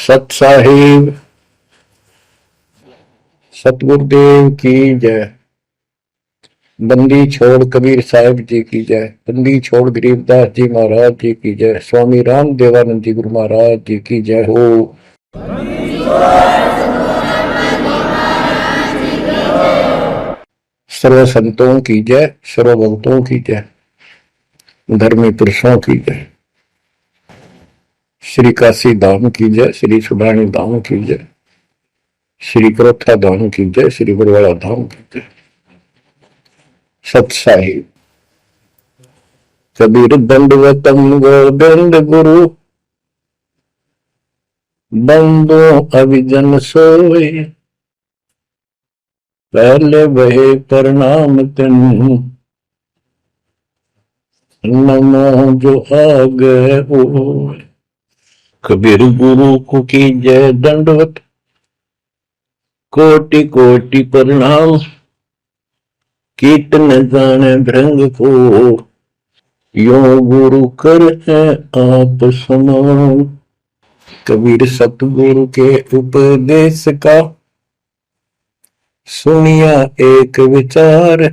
सत साहिब सतगुरुदेव की जय। बंदी छोड़ कबीर साहिब जी की जय। बंदी छोड़ गरीबदास जी महाराज जी की जय। स्वामी राम देवानंद जी गुरु महाराज जी की जय हो। सर्व संतों की जय, सर्व भक्तों की जय, धर्मी पुरुषों की जय। श्री काशी धाम की जय, श्री सुडानी धाम की जय, श्री करोथा धाम की जय, श्री बरवाड़ा धाम की जय। सत साहिब कबीर दंडवतम गोविंद गुरु, बंदो अभिजन सोए, पहले वहे प्रणाम तिन, नमो जो आगे हो। कबीर गुरु को की जय दंडवत, कोटि कोटि प्रणाम, कीर्तन जाने भृंग को, यो गुरु कर है आप समान। कबीर सतगुरु के उपदेश का सुनिया एक विचार,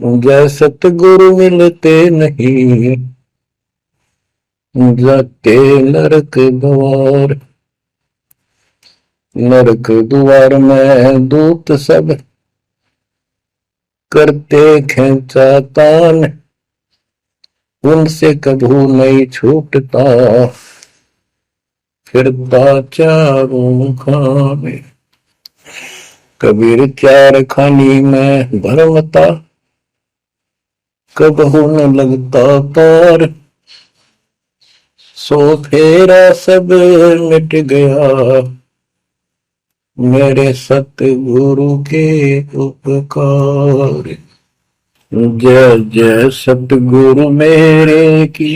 जय सतगुरु मिलते नहीं, जाते नरक द्वार। नरक द्वार में दूत सब करते खेचा तान, उनसे कभू नहीं छूटता, फिरता चारों खाने। कबीर चार खानी में भरमता, कबहू न लगता तार, सो फेरा सब मिट गया, मेरे सतगुरु के उपकार। जय जय सतगुरु मेरे की,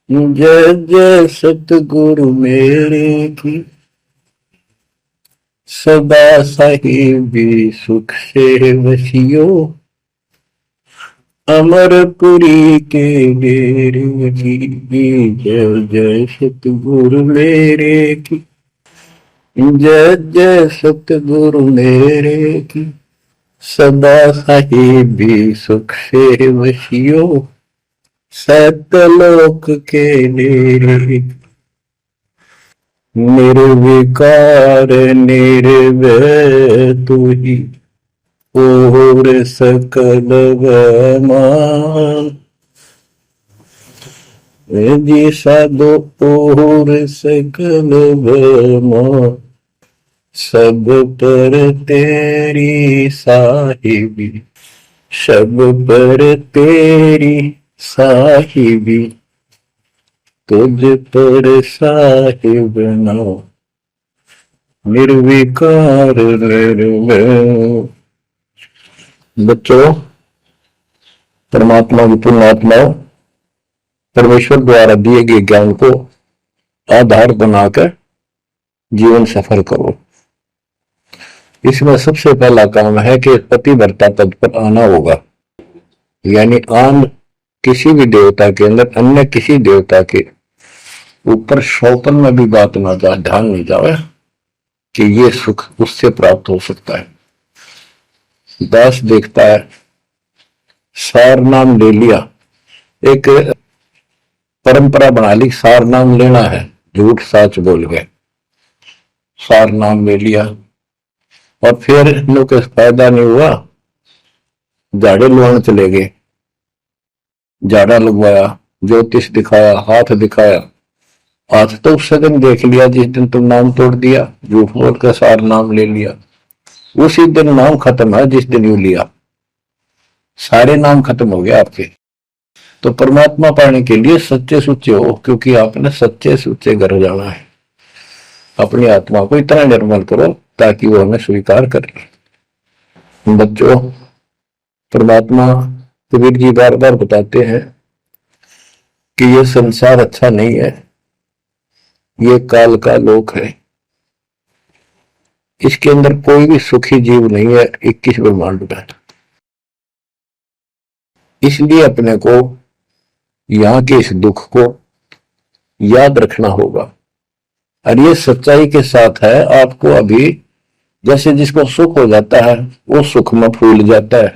जय जय सतगुरु मेरे की, सदा साहिबी सुख से वसियो, अमरपुरी के डेरे की। जय जय सतगुरु मेरे की, जय जय सतगुरु मेरे की, सदा साहिबी सुख से वसियो, सतलोक के डेरे। निर्विकार निर्भय तू ही, और सकल मान, जी साधो और सकल मान, सब पर तेरी साहिबी, सब पर तेरी साहिबी, तुझ पर साहिब नाम, निर्विकार निर्भय। बच्चों, परमात्मा की पुण्यात्माओं, परमेश्वर द्वारा दिए गए ज्ञान को आधार बनाकर जीवन सफल करो। इसमें सबसे पहला काम है कि पतिव्रता पद पर आना होगा, यानी आन किसी भी देवता के अंदर अन्य किसी देवता के ऊपर शौपन में भी बात ना जा, ध्यान नहीं जाए कि ये सुख उससे प्राप्त हो सकता है। दास देखता है, सार नाम ले लिया, एक परंपरा बना ली, सार नाम लेना है, झूठ साच बोल गए, सार नाम ले लिया और फिर इनको कुछ फायदा नहीं हुआ, झाड़े लुहान चले गए, झाड़ा लगवाया, ज्योतिष दिखाया, हाथ दिखाया, हाथ तो उस दिन देख लिया जिस दिन तुम नाम तोड़ दिया, झूठ बोल कर सार नाम ले लिया, उसी दिन नाम खत्म है जिस दिन यू लिया, सारे नाम खत्म हो गया आपके। तो परमात्मा पाने के लिए सच्चे सुच्चे हो, क्योंकि आपने सच्चे सुच्चे घर जाना है। अपनी आत्मा को इतना निर्मल करो ताकि वो हमें स्वीकार करे। बच्चों, परमात्मा कबीर जी बार बार बताते हैं कि ये संसार अच्छा नहीं है, ये काल का लोक है, इसके अंदर कोई भी सुखी जीव नहीं है 21 ब्रह्मांड में। इसलिए अपने को यहाँ के इस दुख को, याद रखना होगा। और ये सच्चाई के साथ है। आपको अभी जैसे जिसको सुख हो जाता है वो सुख में फूल जाता है,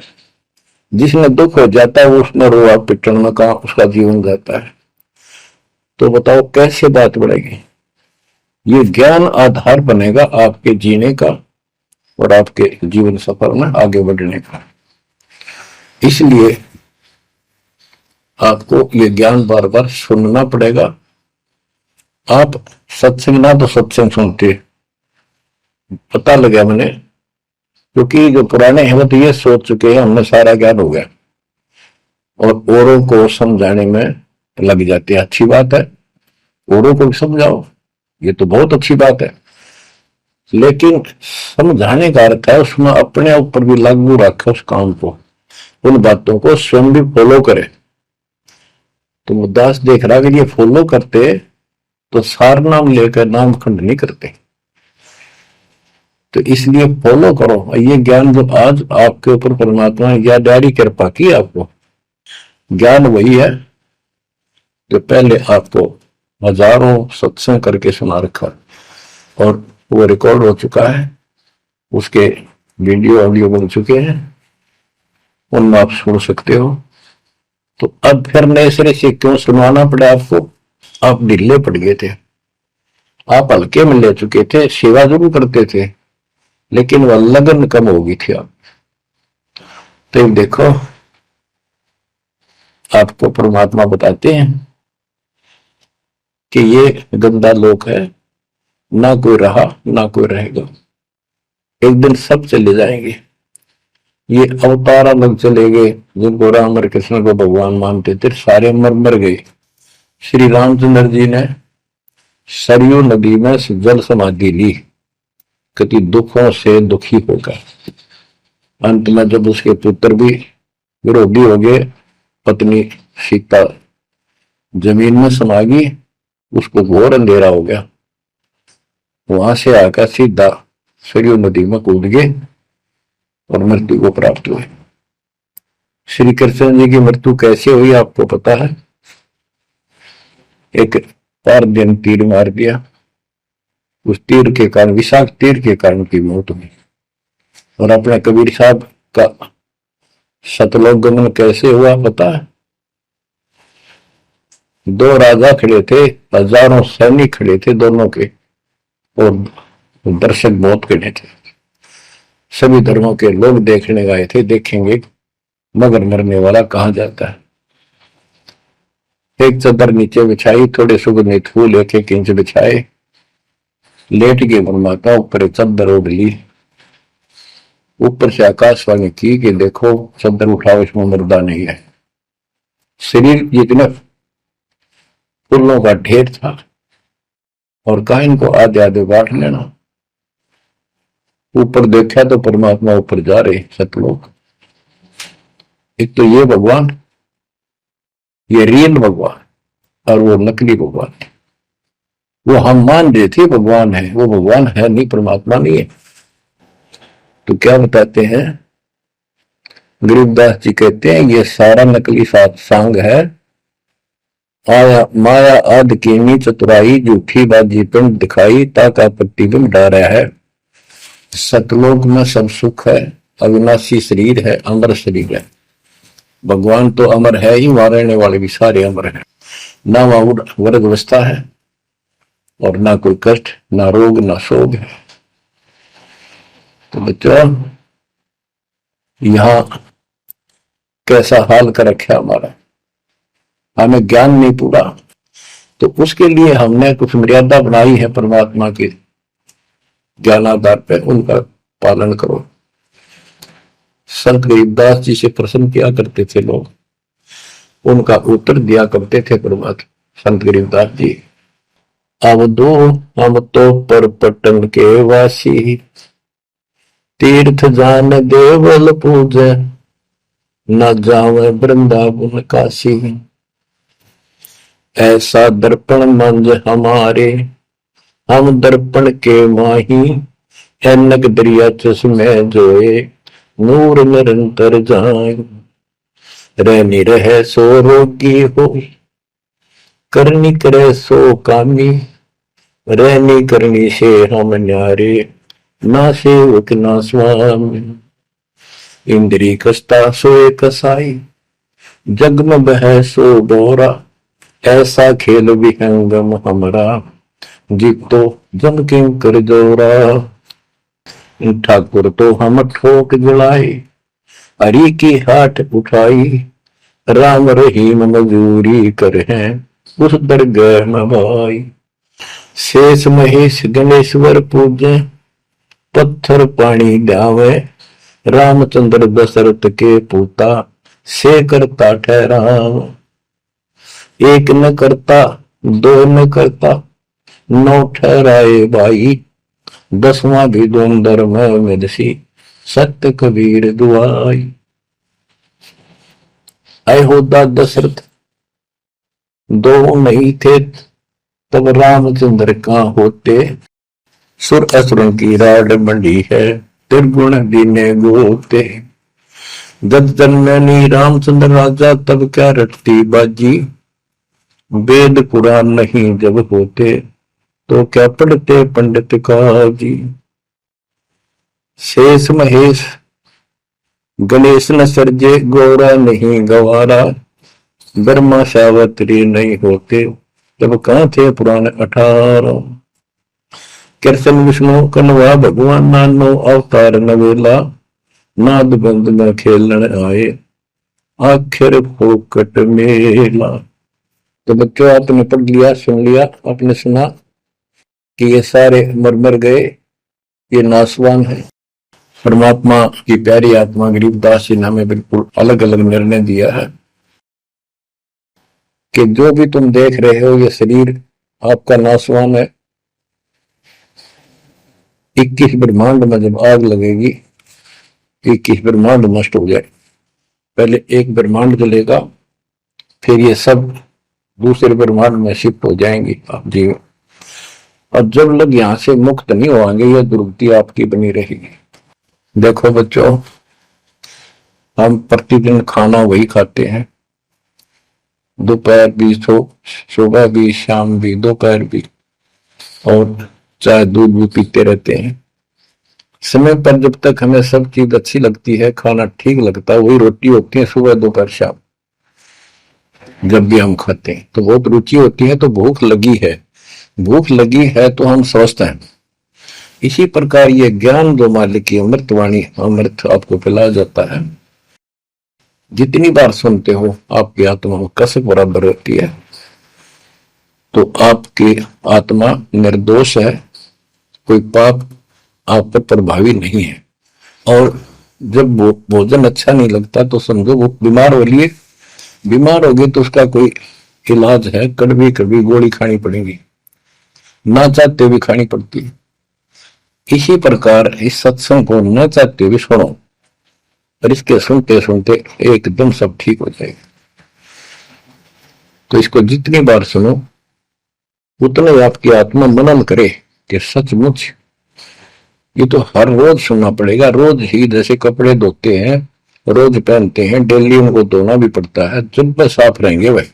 जिसने दुख हो जाता है वो उसमें रोआ पिटन में कहा उसका जीवन जाता है। तो बताओ कैसे बात बढ़ेगी। ये ज्ञान आधार बनेगा आपके जीने का और आपके जीवन सफर में आगे बढ़ने का। इसलिए आपको ये ज्ञान बार बार सुनना पड़ेगा। आप सत्संग ना तो सत्संग सुनते, पता लगा मैंने, क्योंकि जो पुराने हैं वो तो ये सोच चुके हैं हमने सारा ज्ञान हो गया, और औरों को समझाने में लग जाते हैं। अच्छी बात है, औरों को भी समझाओ, ये तो बहुत अच्छी बात है, लेकिन समझाने का अर्थ है उसमें अपने ऊपर भी लागू रखे उस काम को, उन बातों को स्वयं भी फॉलो करे। तो मुद्दास देख रहा कि ये फॉलो करते तो सार नाम लेकर नाम खंड नहीं करते। तो इसलिए फॉलो करो। ये ज्ञान जो आज आपके ऊपर परमात्मा ने या डायरी कृपा की, आपको ज्ञान वही है जो पहले आपको हजारों सत्संग करके सुना रखा, और वो रिकॉर्ड हो चुका है, उसके वीडियो ऑडियो बन चुके हैं, उनमें आप सुन सकते हो। तो अब फिर नए सिरे से क्यों सुनवाना पड़ा आपको? आप ढीले पड़ गए थे, आप हल्के में ले चुके थे, सेवा जरूर करते थे लेकिन वह लगन कम हो गई थी आप। तो देखो आपको परमात्मा बताते हैं कि ये गंदा लोक है, ना कोई रहा ना कोई रहेगा, एक दिन सब चले जाएंगे। ये अवतार अलग चले गए, जिनको राम और कृष्ण को भगवान मानते थे सारे मर गए। श्री रामचंद्र जी ने सरयू नदी में जल समाधि ली, कति दुखों से दुखी होकर। अंत में जब उसके पुत्र भी विरोधी हो गए, पत्नी सीता जमीन में समा गई, उसको घोर अंधेरा हो गया, वहां से आकर सीधा सरयू नदी में कूद गए और मृत्यु को प्राप्त हुए। श्री कृष्ण जी की मृत्यु कैसे हुई आपको पता है? एक पार दिन तीर मार दिया, उस तीर के कारण, विषाक्त तीर के कारण की मौत हुई। और अपने कबीर साहब का सतलोक गमन कैसे हुआ पता है? दो राजा खड़े थे, हजारों सैनिक खड़े थे दोनों के, और दर्शक बहुत खड़े थे, सभी धर्मों के लोग देखने गए थे, देखेंगे मगर मरने वाला कहां जाता है। एक चादर नीचे बिछाई, थोड़े सुगंधित फूल एक एक इंच बिछाए, लेट गए माता, ऊपर एक चादर ओढ़ ली, ऊपर से आकाशवाणी की कि देखो चादर उठाओ, इसमें मुर्दा नहीं है। शरीर जितने फूलों का ढेर था, और कहा इनको आधे आधे बांट लेना। ऊपर देखा तो परमात्मा ऊपर जा रहे सतलोक। एक तो ये भगवान, ये रियल भगवान, और वो नकली भगवान। वो हम मान रहे थे भगवान है, वो भगवान है नहीं, परमात्मा नहीं है। तो क्या बताते हैं गरीबदास जी, कहते हैं ये सारा नकली सांग है, आया माया आद कीनी चतुराई, झूठी बाजी पिंड दिखाई, ताका प्रतिबिंब डारा है। सतलोक में सब सुख है, अविनाशी शरीर है, अमर शरीर है। भगवान तो अमर है ही, मारने वाले भी सारे अमर है। ना वहां वर्ग अवस्था है, और ना कोई कष्ट, ना रोग, ना शोक है। तो बच्चों यहां कैसा हाल कर रखा हमारा, हमें ज्ञान नहीं पूरा, तो उसके लिए हमने कुछ मर्यादा बनाई है परमात्मा के ज्ञानाधार पे, उनका पालन करो। संत गरीबदास जी से प्रश्न किया करते थे लोग, उनका उत्तर दिया करते थे परमात्मा संत गरीबदास जी। अब दो हम तो पर पटन के वासी, तीर्थ जान देवल पूजे, न जावे वृंदावन काशी। ऐसा दर्पण मंज हमारे, हम दर्पण के माही, ऐनक दरिया चश्मे जोए, नूर निरंतर जाए। रहनी रहे सो रोगी हो, करनी करे सो कामी, रहनी करनी से हम न्यारे, ना सेवक ना स्वामी। इंद्री कसता सोए कसाई, जग में बह सो बोरा, ऐसा खेल विहंगम हमरा, जीतो जम किं कर जोरा। ठाकुर तो हम ठोक जलाई, हरि की हाथ उठाई, राम रहीम मजूरी कर हैं उस दरगाह में भाई। शेष महेश गणेश्वर पूजे, पत्थर पानी ध्यावे, रामचंद्र दशरथ के पूता, से करता ठहराव। एक न करता दो न करता, नौ ठहराए भाई, 10वां भी धुंधर में मेदसी, सत्य कबीर दुआई। ऐ होता दशरथ दो नहीं थे, तब रामचंद्र का होते, सुर असुरों की राड मंडी है, त्रिगुण दीने गोते। जब जन्मनी रामचंद्र राजा, तब क्या रटती बाजी, वेद पुराण नहीं जब होते, तो क्या पढ़ते पंडित काजी। शेष महेश गणेश न सर्जे, गौरा नहीं गवारा, ब्रह्मा सावत्री नहीं होते, तब कहां थे पुराण 18। कृष्ण विष्णु कन्वा भगवान, नानो अवतार नवेला, नाद बंद में खेलन आए, आखिर फोकट मेला। तो बच्चों आपने पढ़ लिया, सुन लिया, आपने सुना कि ये सारे मर मर गए, ये नासवान है। परमात्मा की प्यारी आत्मा गरीबदास जी ने हमें बिल्कुल अलग अलग निर्णय दिया है कि जो भी तुम देख रहे हो ये शरीर आपका नासवान है। 21 ब्रह्मांड में जब आग लगेगी, 21 ब्रह्मांड नष्ट हो जाए, पहले एक ब्रह्मांड जलेगा, फिर ये सब दूसरे ब्रह्मांड में शिफ्ट हो जाएंगे आप जीव। और जब लोग यहां से मुक्त नहीं होंगे, यह दुर्गति आपकी बनी रहेगी। देखो बच्चों, हम प्रतिदिन खाना वही खाते हैं, दोपहर भी, सुबह भी, शाम भी, दोपहर भी, और चाय दूध भी पीते रहते हैं। समय पर जब तक हमें सब चीज अच्छी लगती है, खाना ठीक लगता है, वही रोटी होती है सुबह दोपहर शाम। जब भी हम खाते हैं तो बहुत रुचि होती है, तो भूख लगी है, भूख लगी है तो हम स्वस्थ हैं। इसी प्रकार ये ज्ञान जो मालिक की अमृतवाणी, अमृत आपको पिलाया जाता है, जितनी बार सुनते हो आपकी आत्मा में कसक बराबर होती है। तो आपकी आत्मा निर्दोष है, कोई पाप आप पर प्रभावी नहीं है। और जब भोजन अच्छा नहीं लगता तो समझो वो बीमार हो लिए, बीमार हो गए तो उसका कोई इलाज है, कड़वी कड़वी गोली खानी पड़ेगी, ना चाहते भी खानी पड़ती है। इसी प्रकार इस सत्संग को न चाहते हुए सुनो, और इसके सुनते सुनते एकदम सब ठीक हो जाएगा। तो इसको जितनी बार सुनो उतना ही आपकी आत्मा मनन करे कि सचमुच ये तो हर रोज सुनना पड़ेगा। रोज ही जैसे कपड़े धोते हैं, रोज पहनते हैं, डेली उनको धोना भी पड़ता है, जब पर साफ रहेंगे वह।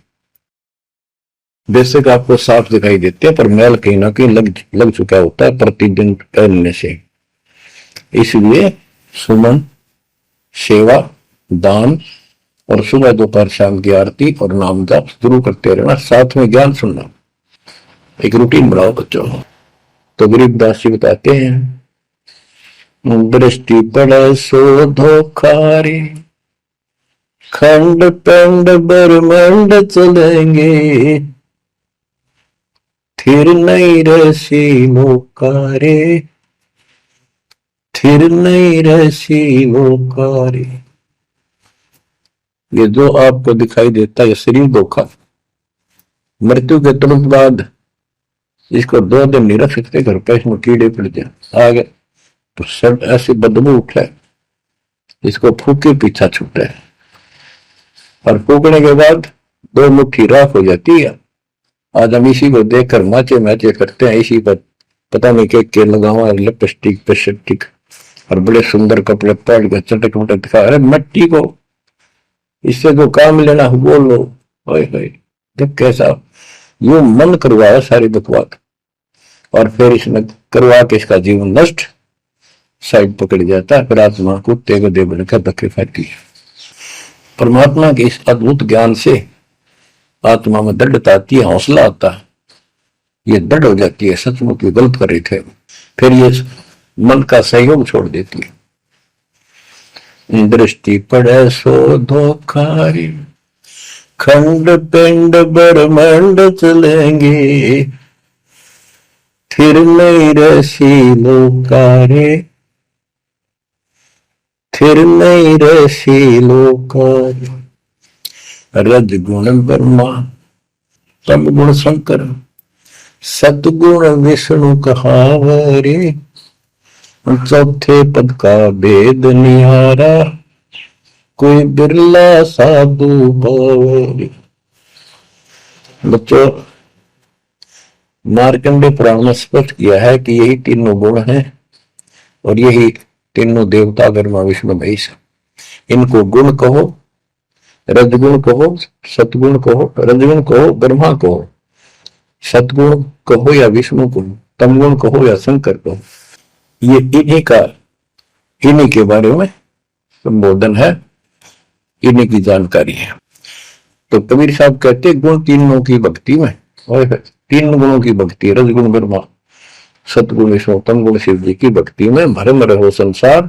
बेशक आपको साफ दिखाई देते हैं, पर मैल कहीं ना कहीं लग चुका होता है प्रतिदिन पहनने से। इसलिए सुमन, सेवा, दान और सुबह दोपहर शाम की आरती और नाम जाप शुरू करते रहना, साथ में ज्ञान सुनना, एक रूटीन बनाओ बच्चों। तो गरीबदास जी बताते हैं, दृष्टि पड़े सो धोखा रे, खंड पेंड ब्रह्मांड चलेंगे, थिर नहीं रसी मौका रे, थिर नहीं रसी मौका रे। ये जो आपको दिखाई देता है शरीर धोखा, मृत्यु के तुरंत बाद इसको 2 दिन नहीं रख सकते घर पे, इसमें कीड़े पड़ जाए, आ गए तो सब ऐसी बदबू उठे, इसको फूके पीछा छूटे, और फूकने के बाद 2 मुट्ठी राख हो जाती है। आज हम इसी को देखकर माचे माचे करते हैं, इसी पर पता नहीं के लगावा, लिपस्टिक पेस्टिक और बड़े सुंदर कपड़े पहन के चटक मटक दिखा। अरे मट्टी को इससे जो काम लेना वो लो, जब कैसा यूं मन करवाया सारी बकवाद, और फिर इसने करवा के इसका जीवन नष्ट साइड पकड़ जाता है। फिर आत्मा को तेग दे बनकर धक्के खाती है। परमात्मा के इस अद्भुत ज्ञान से आत्मा में दृढ़ता आती है, हौसला आता है, ये दृढ़ हो जाती है, सचमुच ये गलत कर रहे थे। फिर ये मन का सहयोग छोड़ देती है। दृष्टि पड़े सो धोखारी, खंड पिंड ब्रह्मांड चलेंगे, फिर नहीं रसी लोकारे, फिर नहीं रसी लोकारे। रजगुण ब्रह्मा, तम गुण शंकर, सतगुण विष्णु कहावरे, चौथे पद का भेद निहारा, कोई बिरला साधु पावरे। बच्चों, मार्कंडे पुराण में स्पष्ट किया है कि यही तीनों गुण हैं और यही तीनों देवता ब्रह्मा विष्णु महेश। इनको गुण कहो, रजगुण कहो, सतगुण कहो, रजगुण कहो ब्रह्मा कहो, सतगुण कहो या विष्णु कहो, तमगुण कहो या शंकर कहो, ये इन्हीं के बारे में संबोधन है, इन्हीं की जानकारी है। तो कबीर साहब कहते गुण तीनों की भक्ति में, और तीन गुणों की भक्ति, रजगुण ब्रह्मा, सतगुण विष्णु, तमगुण शिव जी की भक्ति में भरम रहो संसार,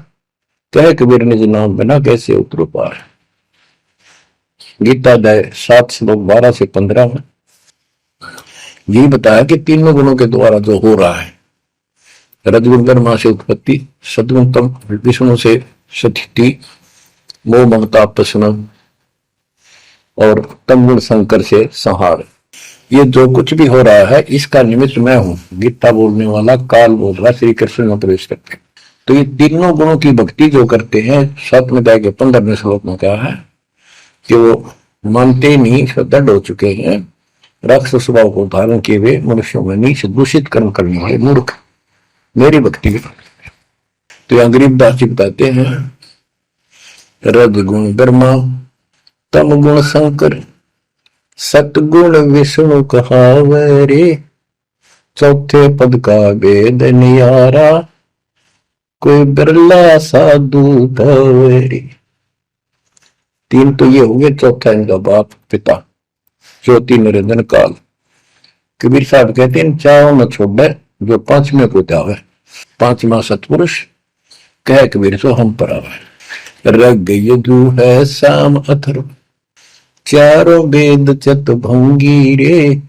कह कबीर निज नाम बिना कैसे उतरो पार। गीता अध्याय 7 श्लोक 12 से 15 में यही बताया कि तीनों गुणों के द्वारा जो हो रहा है, रजगुण ब्रह्मा से उत्पत्ति, सतगुण तम विष्णु से स्थिति, मोह ममता प्रश्न, और तमगुण शंकर से संहार। ये जो कुछ भी हो रहा है इसका निमित्त मैं हूं, गीता बोलने वाला काल बोल रहा, श्री कृष्ण में प्रवेश करते। तो ये तीनों गुणों की भक्ति जो करते हैं, 7वें अध्याय के 15वें श्लोक में कहा है कि वो मानते नहीं, दृढ़ हो चुके हैं, राक्षस स्वभाव को धारण किए हुए मनुष्यों में नीच दूषित कर्म करने वाले मूर्ख मेरी भक्ति में। तो यहाँ गरीबदास जी बताते हैं, रजगुण ब्रह्मा, तमगुण शंकर, सतगुण विष्णु कहावरे, चौथे पद का भेद नियारा, कोई बिरला साधु पावरे। तीन तो ये हो गए, चौथा इनका बाप पिता ज्योति निरंजन काल। कबीर साहब कहते हैं चारों में छोड़ जो पांचवें को जावे, पांचवा सतपुरुष कह कबीर सो हम पर आवे। रग यजु है साम अथर्व, चारों वेद चत भंगी रे,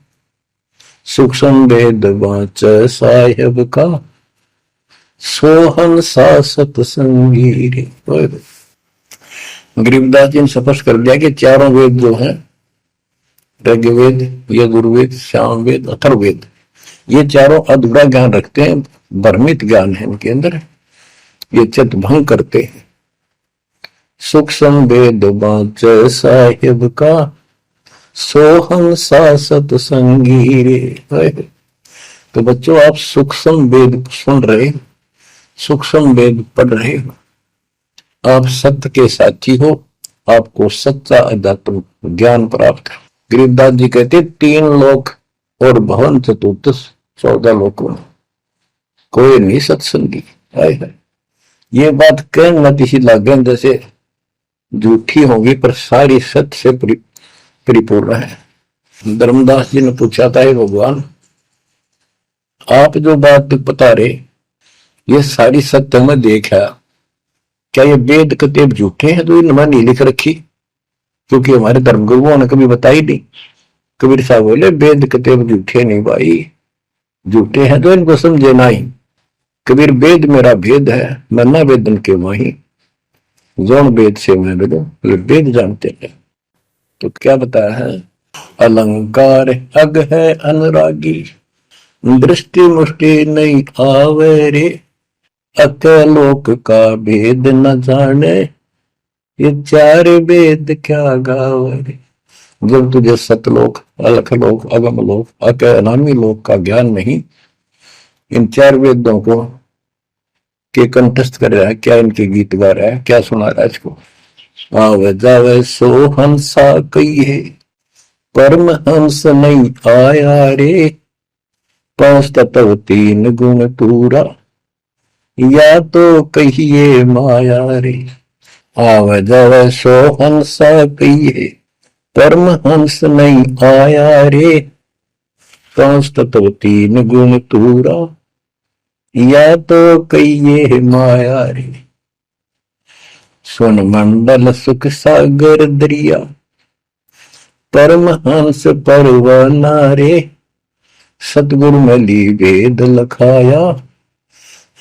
सूक्ष्म वेद वाच साहेब का, सोहन सा सतसंगी रे। गरीबदास जी ने स्पष्ट कर दिया कि चारों वेद जो है, ऋग्वेद, यजुर्वेद, सामवेद, अथर्ववेद, ये चारों अधूरा ज्ञान रखते हैं, भ्रमित ज्ञान है इनके अंदर, ये चित भंग करते हैं। सूक्ष्म वेद वाच साहिब का, सोहम सा सतसंगी रे। तो बच्चों, आप सूक्ष्म वेद सुन रहे, सूक्ष्म वेद पढ़ रहे हो, आप सत्य के साथी हो, आपको सच्चा अध्यात्म ज्ञान प्राप्त है। गरीबदास जी कहते 3 लोक और भवन चतुर्थ 14 लोकों में कोई नहीं सत्संगी है। ये बात कहना किसी लागे जैसे झूठी होगी, पर सारी सत्य से परिपूर्ण है। धर्मदास जी ने पूछा था, भगवान आप जो बात बता रहे ये सारी सत्य में देखा, क्या ये वेद कतेब झूठे हैं तो इनमें नहीं लिख रखी? क्योंकि हमारे धर्म गुरुओं ने कभी बताई नहीं। कबीर साहब बोले वेद कतेब झूठे नहीं भाई, झूठे हैं तो इनको समझे नहीं। कबीर वेद मेरा भेद है, मैं न वेदन के माही, जोन वेद से मैं मिलूं, वेद जानते हैं। तो क्या बताया है, अलंकार अग है अनुरागी, दृष्टि मुष्टि नहीं आवे रे, अकलोक का भेद न जाने, ये 4 वेद क्या गावे रे। जब तुझे सतलोक, अलखलोक, अगमलोक, अक अनामी लोक का ज्ञान नहीं, इन 4 वेदों को के कंठस्थ कर रहा है, क्या इनके गीत गा रहा है, क्या सुना रहा है इसको। आवे जावे सो हंसा कही है, परमहंस नहीं आया रे, 5 तत्व 3 गुण पूरा, या तो कहिए माया रे, आव जाव सो हंसा कहिए। परमहंस नहीं आया रे, 5 तत्व 3 गुण पूरा, या तो कहिए माया रे। सुन मंडल सुख सागर दरिया, परमहंस परवाना रे, सतगुरु मली वेद लखाया,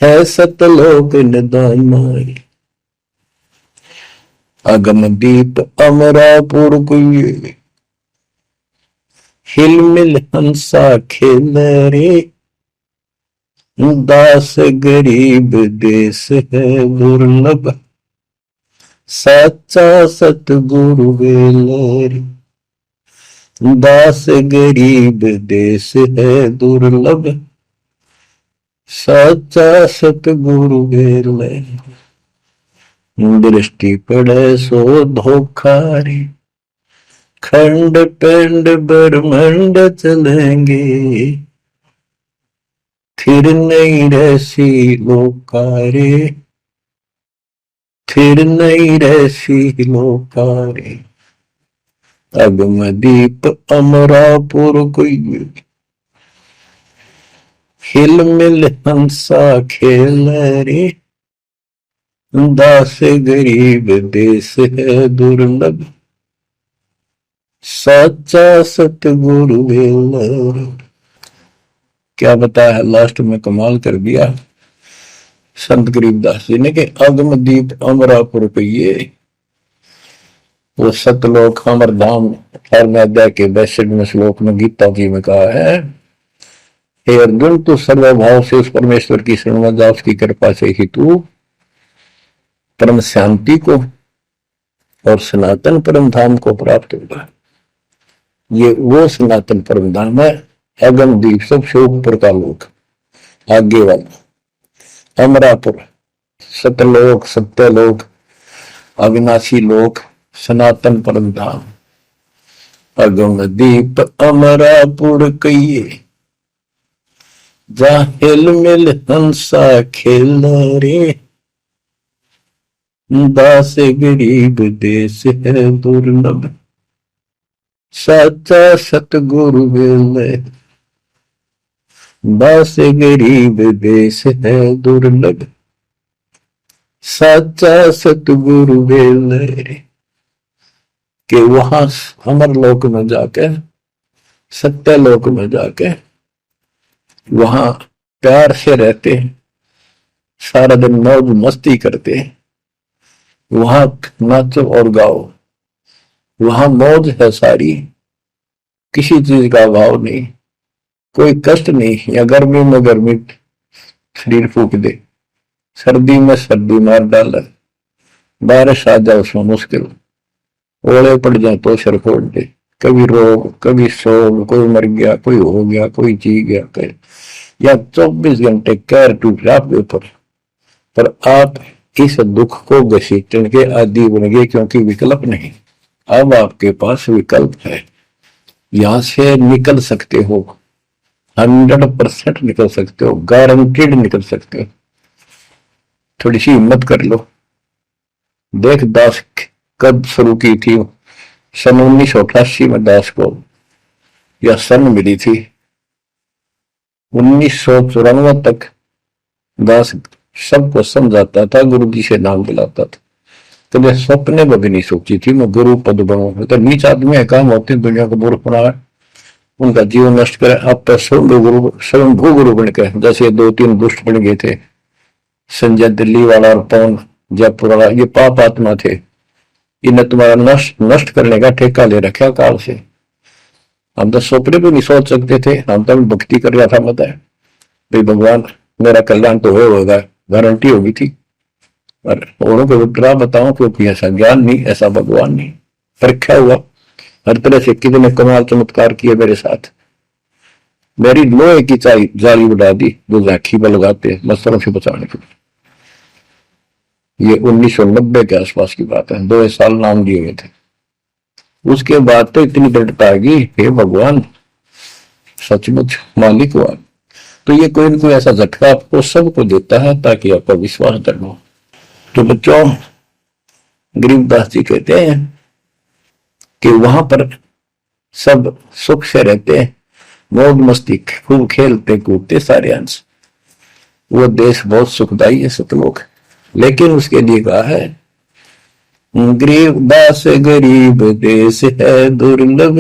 है सतलोक निदाना रे। अगम दीप अमरापुर कुए, हिल मिल हंसा खेल रे, दास गरीब देश है दुर्लभ, सच्चा सतगुरु वेल रे। दास गरीब देश है दुर्लभ, सच्चा सतगुरु वेल रे। दृष्टि पड़े सो धोखा रे, खंड पिंड ब्रह्मंड चलेंगे, फिर नहीं रहसी लोकारे, फिर नहीं रहसी लोकारे। अगम दीप अमरापुर कोई, हिल मिल हंसा खेल रे, दास गरीब देश है दुर्लभ, सच्चा सतगुरु वेल। क्या बताया लास्ट में, कमाल कर दिया संत गरीबदास जी ने कि अगम दीप अमरापुर कहिए, वो सतलोक अमर धाम 18वें अध्याय के 62वें श्लोक में गीता जी में कहा है, हे अर्जुन तू सर्वभाव से उस परमेश्वर की शरण में जा, उसकी कृपा से ही तू परम शांति को और सनातन परम धाम को प्राप्त होगा। ये वो सनातन परम धाम है, अगम दीप सबसे ऊपर का लोक, आगे वाला अमरापुर, सतलोक सत्यलोक अविनाशी लोक, सनातन परम धाम। अगम दीप अमरापुर कहिए, जा हिल मिल हंसा खेल रे, दास गरीब देश है दुर्लभ, सच्चा सतगुरु वेल। दास गरीब देश है दुर्लभ, सच्चा सतगुरु वेल। कि वहां अमर लोक में जाके, सत्य लोक में जाके वहां प्यार से रहते हैं, सारा दिन मौज मस्ती करते हैं, वहां नाचो और गाओ, वहां मौज है सारी, किसी चीज का अभाव नहीं, कोई कष्ट नहीं। या गर्मी में गर्मी शरीर फूक दे, सर्दी में सर्दी मार डाले, बारिश आ जाए उसमें मुश्किल, ओले पड़ जाए तो सिर फोड़ दे, कभी रोग कभी शोक, कोई मर गया कोई हो गया कोई जी गया, या 24 घंटे कैर टूट आपके ऊपर, पर आप इस दुख को घसीटने के आदि बन गए, क्योंकि विकल्प नहीं। अब आपके पास विकल्प है, यहां से निकल सकते हो, 100% निकल सकते हो, गारंटीड निकल सकते हो। थोड़ी सी हिम्मत कर लो। देख दास कब शुरू की थी, सन 1988 में दास को यह सन मिली थी। 1994 तक दास सबको समझाता था, गुरु जी से नाम दिलाता था। तो सपने में भी नहीं सोची थी मैं गुरु पद बनूंगा। तो नीच आदमी है, काम होते दुनिया को मूर्ख बनाए, उनका जीवन नष्ट करे। अब तो स्वयंभू गुरु बन के, जैसे 2-3 दुष्ट बन गए थे, संजय दिल्ली वाला और पवन जयपुर वाला, ये पाप आत्मा थे, इन्हें तुम्हारा नष्ट करने का ठेका ले रखा काल से। हम तो सपने भी नहीं सोच सकते थे, हम तो भक्ति कर रहा था, मत है भाई भगवान मेरा कल्याण तो होगा, गारंटी होगी थी। पर औरों को विग्रह बताऊं, क्योंकि ऐसा ज्ञान नहीं, ऐसा भगवान नहीं। परीक्षा हुआ हर तरह से, कितने कमाल चमत्कार किए मेरे साथ। मेरी लोहे की जाली उड़ा दी, जो झांकी पर लगाते मच्छरों से बचाने के लिए। ये 1990 के आसपास की बात है, 2 साल नाम दिए गए थे। उसके बाद तो इतनी दृढ़ता आ गई, हे भगवान सचमुच मालिक हुआ। तो ये कोई ना कोई ऐसा झटका आपको सबको देता है ताकि आपका विश्वास दृढ़ हो। तो बच्चों, गरीबदास जी कहते हैं कि वहां पर सब सुख से रहते हैं, मौज मस्ती खूब खेलते कूदते सारे अंश। वो देश बहुत सुखदाई है सतलोक, लेकिन उसके लिए कहा है गरीबदास गरीब देश है दुर्लभ,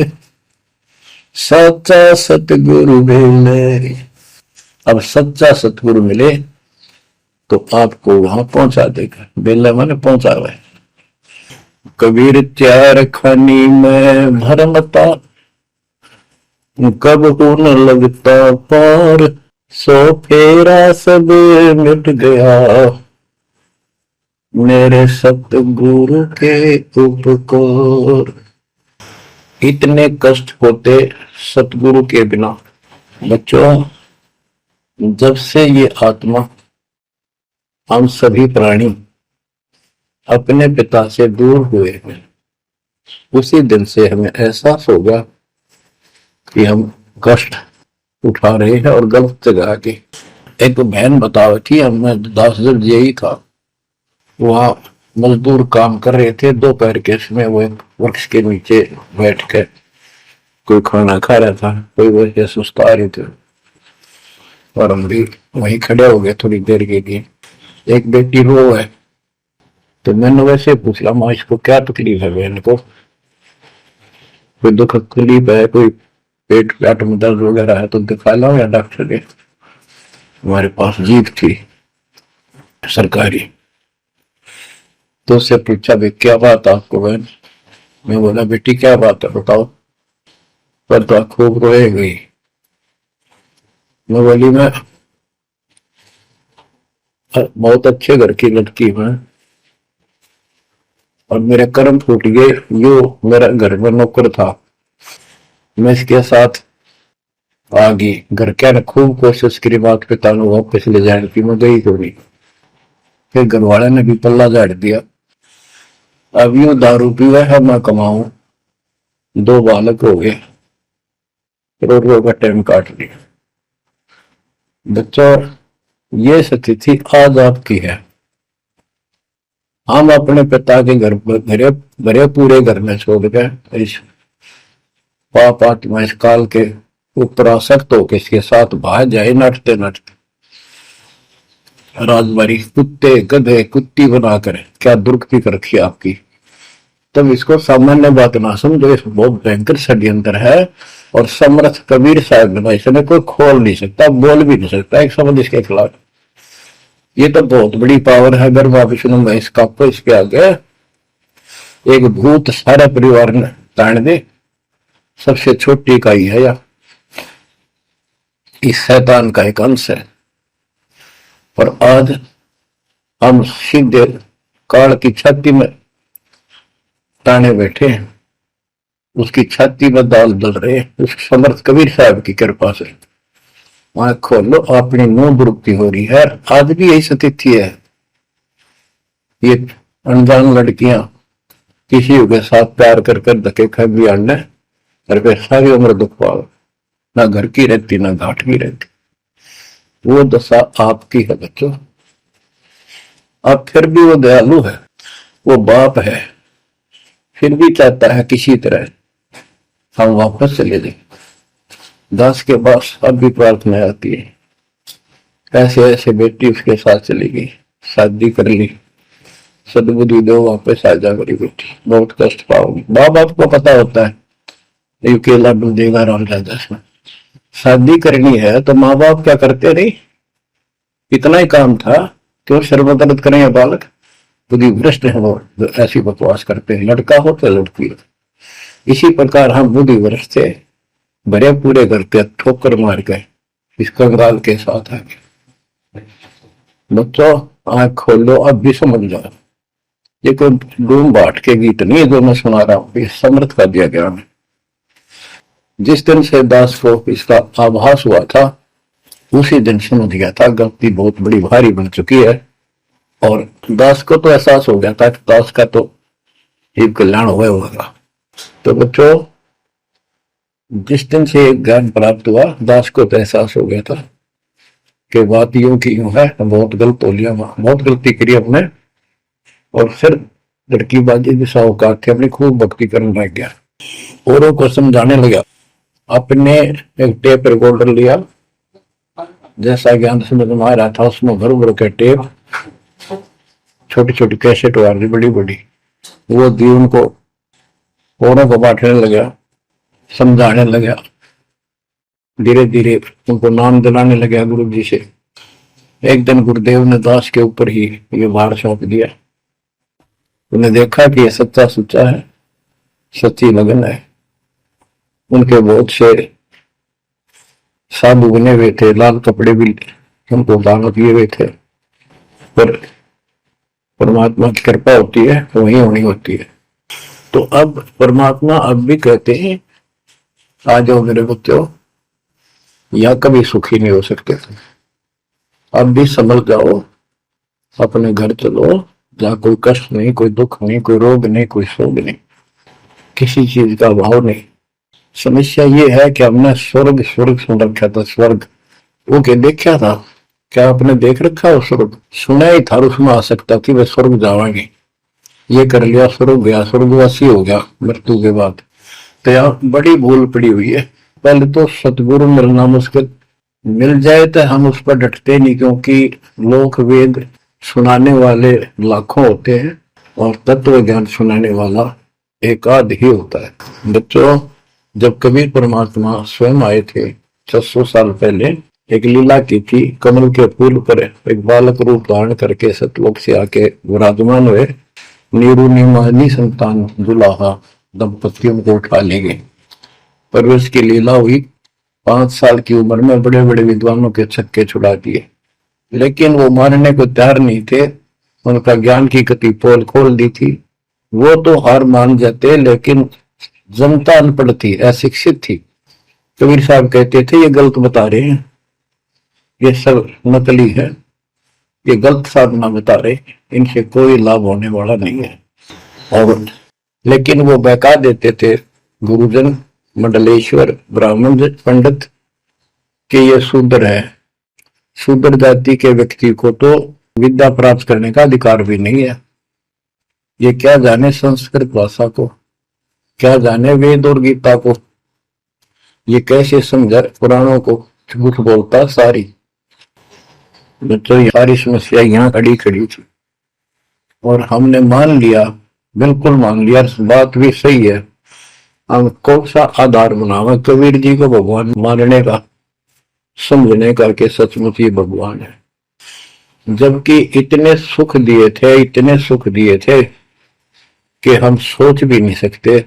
सच्चा सतगुरु मिले। अब सच्चा सतगुरु मिले तो आपको वहां पहुंचा देगा। बेला माने पहुंचा हुआ है। कबीर चार खानी में भरमता, कब को न लगता पार, सो फेरा सब मिट गया, मेरे सतगुरु के उपकार। इतने कष्ट होते सतगुरु के बिना। बच्चों, जब से ये आत्मा, हम सभी प्राणी अपने पिता से दूर हुए हैं, उसी दिन से हमें एहसास होगा कि हम कष्ट उठा रहे हैं और गलत जगह के। एक बहन बता रही थी, हमें 10 दिन यही था, वहां मजदूर काम कर रहे थे, दोपहर के समय वो एक वृक्ष के नीचे बैठ कर कोई खाना खा रहा था, कोई वैसे सुस्ता रहे थे और हम भी वहीं खड़े हो गए थोड़ी देर के लिए। एक बेटी रो है, तो मैंने वैसे पूछा, माँ इसको क्या तकलीफ है? बहन को कोई दुख तकलीफ है, कोई पेट में दर्द वगैरह है तो दिखा लो या डॉक्टर के। हमारे पास जीप थी सरकारी, तो उससे पूछा भाई क्या बात आपको बहन? मैं बोला बेटी क्या बात है बताओ। पर तो खूब रोए गई। मैं बोली मैं बहुत अच्छे घर की लड़की हूं और मेरे कर्म फूट गए। यो मेरा घर में नौकर था, मैं इसके साथ आ गई। घर क्या ने खूब कोशिश करी माता पिता ने वापस ले जाने की, मैं गई थोड़ी। फिर घर वाले ने भी पल्ला झाड़ दिया। अब यूं दारू पीवा है, मैं कमाऊं, 2 बालक हो गए, करोड़ों का टाइम काट लिया। बच्चों, ये स्थिति आज आपकी है। हम अपने पिता के घर भरे पूरे घर में छोड़ के इस पाप आत्मा इस काल के ऊपर आसक्त होकर इसके साथ भाग जाए नटते नटते राजबारी कुत्ते गधे कुत्ती बनाकर। क्या दुर्गति कर रखी आपकी। तब इसको सामान्य बात ना समझो, इस बहुत भयंकर षड्यंत्र है। और समर्थ कबीर साहब ने इसने कोई खोल नहीं सकता, बोल भी नहीं सकता एक शब्द इसके खिलाफ। ये तो बहुत बड़ी पावर है। अगर वापिस मैं इसका को इसके आगे एक भूत सारे परिवार ने ताड़ दे, सबसे छोटी इकाई है या इस शैतान का एक अंश है। और आज हम सीधे काल की छाती में ताने बैठे हैं, उसकी छाती में दाल दल रहे हैं। उस समर्थ कबीर साहब की कृपा से वहां खोलो, अपनी नो बुरुक्ति हो रही है। आज भी यही स्थिति है। ये अनजान लड़कियां किसी के साथ प्यार कर कर धके खा भी आने और फिर सारी उम्र दुख पाओ, ना घर की रहती ना घाट की रहती। वो दशा आपकी है बच्चों। अब फिर भी वो दयालु है, वो बाप है, फिर भी चाहता है किसी तरह हम वापस चले जाए। दास के पास अब भी प्रार्थना आती है, ऐसे ऐसे बेटी उसके साथ चली गई, शादी कर ली, सदबुद्धि दो वापस आ जा मेरी बेटी, बहुत कष्ट पाओगी। माँ बाप को पता होता है केला डूब देगा राम राजा में। शादी करनी है तो माँ बाप क्या करते नहीं, इतना ही काम था। क्यों सर्वदर्द करें या बालक, बुद्धि भ्रष्ट है वो ऐसी बकवास करते हैं। लड़का हो तो लड़की हो। इसी प्रकार हम बुद्धि भ्रष्ट थे, भरे पूरे घर के ठोकर मार गए इस कंगाल के साथ आगे। बच्चों आंख खोलो, अब भी समझ जाओ। ये कोई डूम बाट के गीत नहीं है जो मैं सुना रहा हूं, ये समर्थ का दिया गया है। जिस दिन से दास को इसका आभास हुआ था उसी दिन समझ गया था गलती बहुत बड़ी भारी बन चुकी है। और दास को तो एहसास हो गया था कि दास का तो ही कल्याण हुआ होगा। तो बच्चों, जिस दिन से ज्ञान प्राप्त हुआ, दास को तो एहसास हो गया था कि बात यूं की यूं है, बहुत गलत हो लिया, बहुत गलती करी हमने। और फिर लड़की बाजी भी साहूकार थे, अपनी खूब भक्ति करने लग गया, औरों को समझाने लगा। अपने एक टेप रिकॉर्डर लिया, जैसा ज्ञान समझ में आ रहा था उसमें भर भर के टेप, छोटी छोटी कैसेट आ रही बड़ी बड़ी, वो दी उनको, औरों को बांटने लगा, समझाने लगा, धीरे धीरे उनको नाम दिलाने लगा गुरु जी से। एक दिन गुरुदेव ने दास के ऊपर ही ये भार सौंप दिया। उन्हें देखा कि ये सच्चा सुच्चा है, सच्ची लगन है। उनके बहुत से साधु बने हुए थे, लाल कपड़े भी उनको दान दिए हुए थे, पर परमात्मा की कृपा होती है तो वही होनी होती है। तो अब परमात्मा अब भी कहते हैं, आ जाओ मेरे बच्चों, या कभी सुखी नहीं हो सकते, अब भी संभल जाओ, अपने घर चलो, जहाँ कोई कष्ट नहीं, कोई दुख नहीं, कोई रोग नहीं, कोई शोक नहीं, किसी चीज का अभाव नहीं। समस्या ये है कि हमने स्वर्ग स्वर्ग सुन रखा था, स्वर्ग वो के देखा था, क्या आपने देख रखा है स्वर्ग? सुना ही था, उसमें आ सकता कि वे स्वर्ग जाएंगे, ये कर लिया स्वर्ग गया, स्वर्गवासी हो गया मृत्यु के बाद। तो यहाँ बड़ी भूल पड़ी हुई है। पहले तो सतगुरु मिलना मुश्किल, मिल जाए तो हम उस पर डटते नहीं, क्योंकि लोक वेद सुनाने वाले लाखों होते हैं और तत्व ज्ञान सुनाने वाला एक आध ही होता है। बच्चों, जब कबीर परमात्मा स्वयं आए थे 600 साल पहले, एक लीला की थी, कमल के फूल पर एक बालक रूप धारण करके सतलोक से आके विराजमान हुए, नीरू निमानी संतान दुलाहा दंपतियों को उठा ले गए। पर उसकी लीला हुई, 5 साल की उम्र में बड़े बड़े विद्वानों के छक्के छुड़ा दिए, लेकिन वो मानने को तैयार नहीं थे। उनका ज्ञान की गति पोल खोल दी थी, वो तो हार मान जाते, लेकिन जनता अनपढ़ थी, अशिक्षित थी। कबीर साहब कहते थे, ये गलत बता रहे हैं, ये सब नकली है, ये गलत साधना बता रहे, इनसे कोई लाभ होने वाला नहीं है। और लेकिन वो बहका देते थे गुरुजन, मंडलेश्वर, ब्राह्मण पंडित, कि ये शूद्र है, शूद्र जाति के व्यक्ति को तो विद्या प्राप्त करने का अधिकार भी नहीं है, ये क्या जाने संस्कृत भाषा को, क्या जाने वेद और गीता को, ये कैसे समझा पुराणों को, झूठ बोलता सारी। बच्चों, सारी समस्या यहाँ खड़ी थी और हमने मान लिया, बिल्कुल मान लिया, बात भी सही है। हम कौन सा आधार बनावा कबीर जी को भगवान मानने का, समझने का कि सचमुच ही भगवान है, जबकि इतने सुख दिए थे, इतने सुख दिए थे कि हम सोच भी नहीं सकते।